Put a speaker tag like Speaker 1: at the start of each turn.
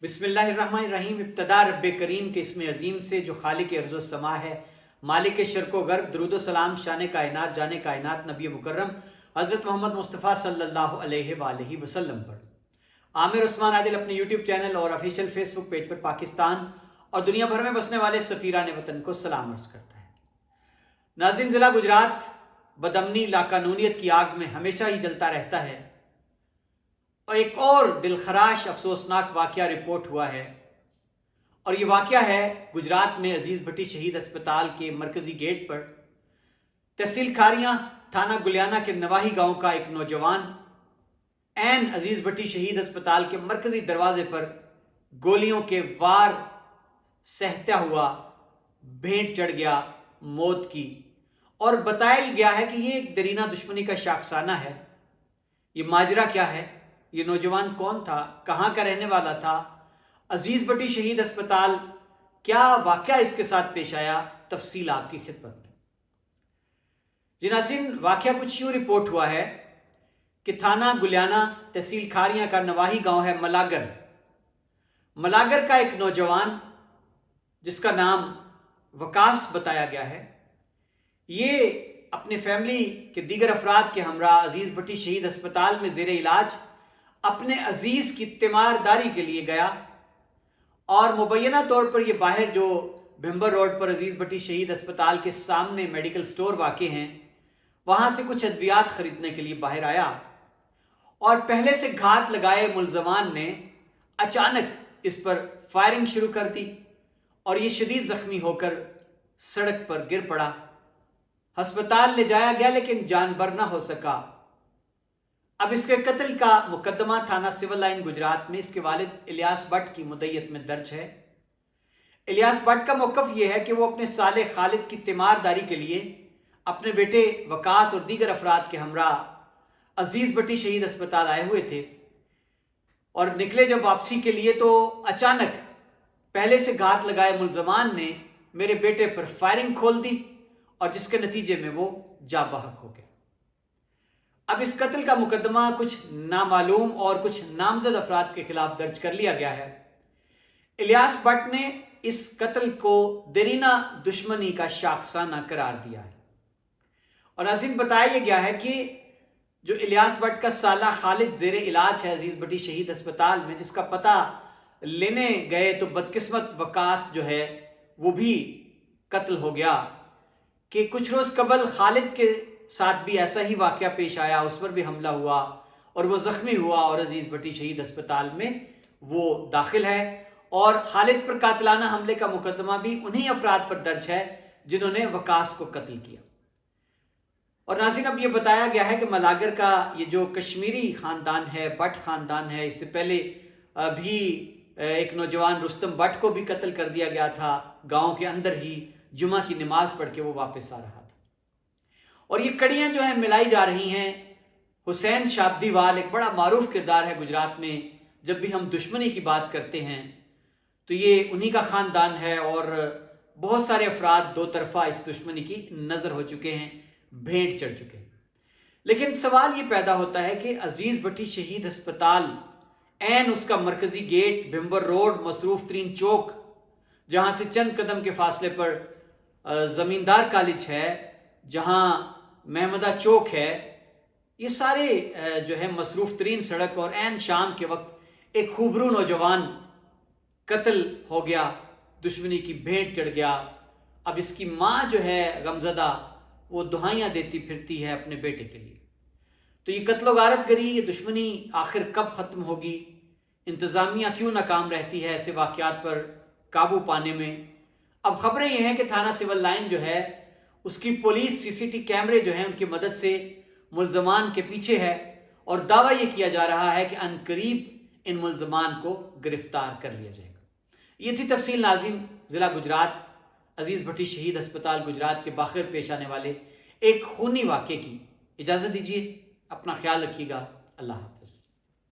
Speaker 1: बिस्मिल्लाहिर्रहमानिर्रहीम। इब्तदा रब्बे करीम के इसमें अजीम से जो खालिक अर्ज़ व समा है, मालिक शर्क व गर्ब, दरूद व सलाम शान कायनात जाने कायनात नबी मुकर्रम हज़रत मोहम्मद मुस्तफ़ा सल्लल्लाहु अलैहि वसल्लम पर। आमिर उस्मान आदिल अपने यूट्यूब चैनल और ऑफिशियल फेसबुक पेज पर पाकिस्तान और दुनिया भर में बसने वाले सफ़ीरान वतन को सलाम अर्ज़ करता है। नाज़रीन, ज़िला गुजरात बदअमनी लाकानूनियत की आग में हमेशा ही जलता रहता है और एक और दिलखराश अफसोसनाक वाक़या रिपोर्ट हुआ है, और ये वाक़या है गुजरात में अजीज़ भट्टी शहीद अस्पताल के मरकज़ी गेट पर तहसील खारियाँ थाना गुलियाना के नवाही गांव का एक नौजवान ऐन अजीज़ भट्टी शहीद अस्पताल के मरकज़ी दरवाजे पर गोलियों के वार सहता हुआ भेंट चढ़ गया मौत की। और बताया गया है कि ये एक दरीना दुश्मनी का शाखसाना है। ये माजरा क्या है, ये नौजवान कौन था, कहाँ का रहने वाला था, अजीज़ भट्टी शहीद अस्पताल क्या वाक़या इसके साथ पेश आया, तफसील आपकी खिदमत में। जी नाज़रीन, वाक़या कुछ यूँ रिपोर्ट हुआ है कि थाना गुलियाना तहसील खारियाँ का नवाही गांव है मलागर का एक नौजवान जिसका नाम वकास बताया गया है, ये अपने फैमिली के दीगर अफराद के हमरा अजीज़ भट्टी शहीद अस्पताल में ज़ेर इलाज अपने अजीज़ की तीमारदारी के लिए गया। और मुबैना तौर पर यह बाहर जो भिम्बर रोड पर अजीज़ भट्टी शहीद अस्पताल के सामने मेडिकल स्टोर वाक़े हैं, वहाँ से कुछ अद्वियात ख़रीदने के लिए बाहर आया और पहले से घात लगाए मुलजमान ने अचानक इस पर फायरिंग शुरू कर दी और ये शदीद ज़ख्मी होकर सड़क पर गिर पड़ा। अस्पताल ले जाया गया लेकिन जानबर ना हो सका। अब इसके कत्ल का मुकदमा थाना सिविल लाइन गुजरात में इसके वालिद इलियास भट्ट की मुद्दईयत में दर्ज है। इलियास भट्ट का मौक़िफ़ यह है कि वो अपने साले खालिद की तीमारदारी के लिए अपने बेटे वकास और दीगर अफराद के हमरा अजीज़ भट्टी शहीद अस्पताल आए हुए थे और निकले जब वापसी के लिए तो अचानक पहले से घात लगाए मुलजमान ने मेरे बेटे पर फायरिंग खोल दी और जिसके नतीजे में वो जा बहक हो गए। अब इस कत्ल का मुकदमा कुछ नामालूम और कुछ नामजद अफराद के खिलाफ दर्ज कर लिया गया है। इलियास भट्ट ने इस कत्ल को दरीना दुश्मनी का शाखसाना करार दिया है। और नाज़रीन, बताया गया है कि जो इलियास भट्ट का साला खालिद ज़ेर इलाज है अजीज़ भट्टी शहीद अस्पताल में, जिसका पता लेने गए तो बदकिस्मत वकास जो है वो भी कत्ल हो गया। कि कुछ रोज़ कबल खालिद के साथ भी ऐसा ही वाक़या पेश आया, उस पर भी हमला हुआ और वो ज़ख्मी हुआ और अजीज़ भट्टी शहीद अस्पताल में वो दाखिल है। और खालिद पर कातिलाना हमले का मुकदमा भी उन्हीं अफराद पर दर्ज है जिन्होंने वकास को कत्ल किया। और नाज़रीन, अब ये बताया गया है कि मलागर का ये जो कश्मीरी ख़ानदान है, भट्ट ख़ानदान है, इससे पहले भी एक नौजवान रुस्तम भट्ट को भी कत्ल कर दिया गया था। गाँव के अंदर ही जुमा की नमाज पढ़ के वो वापस आ रहा था। और ये कड़ियाँ जो हैं मिलाई जा रही हैं। हुसैन शाब्दीवाल एक बड़ा मारूफ किरदार है गुजरात में। जब भी हम दुश्मनी की बात करते हैं तो ये उन्हीं का ख़ानदान है और बहुत सारे अफराद दो तरफा इस दुश्मनी की नज़र हो चुके हैं, भेंट चढ़ चुके हैं। लेकिन सवाल ये पैदा होता है कि अजीज़ भट्टी शहीद अस्पताल ऐन उसका मरकज़ी गेट, भिम्बर रोड, मसरूफ़ तरीन चौक, जहाँ से चंद कदम के फासले पर ज़मींदार कॉलेज है, जहाँ महमदा चौक है, ये सारे जो है मसरूफ़ तरीन सड़क, और ऐन शाम के वक्त एक खूबरू नौजवान कत्ल हो गया, दुश्मनी की भेंट चढ़ गया। अब इसकी माँ जो है गमज़दा, वो दुहाइयाँ देती फिरती है अपने बेटे के लिए। तो ये कत्ल गारत गरी, ये दुश्मनी आखिर कब ख़त्म होगी? इंतज़ामिया क्यों नाकाम रहती है ऐसे वाक़यात पर काबू पाने में? अब ख़बरें ये हैं कि थाना सिविल लाइन जो है उसकी पुलिस CCTV कैमरे जो हैं उनकी मदद से मुलजमान के पीछे है और दावा ये किया जा रहा है कि अनकरीब इन मुलजमान को गिरफ्तार कर लिया जाएगा। ये थी तफसील नाज़रीन, ज़िला गुजरात अजीज़ भट्टी शहीद अस्पताल गुजरात के बाखिर पेश आने वाले एक खूनी वाक़े की। इजाज़त दीजिए, अपना ख्याल रखिएगा। अल्लाह हाफ़िज़।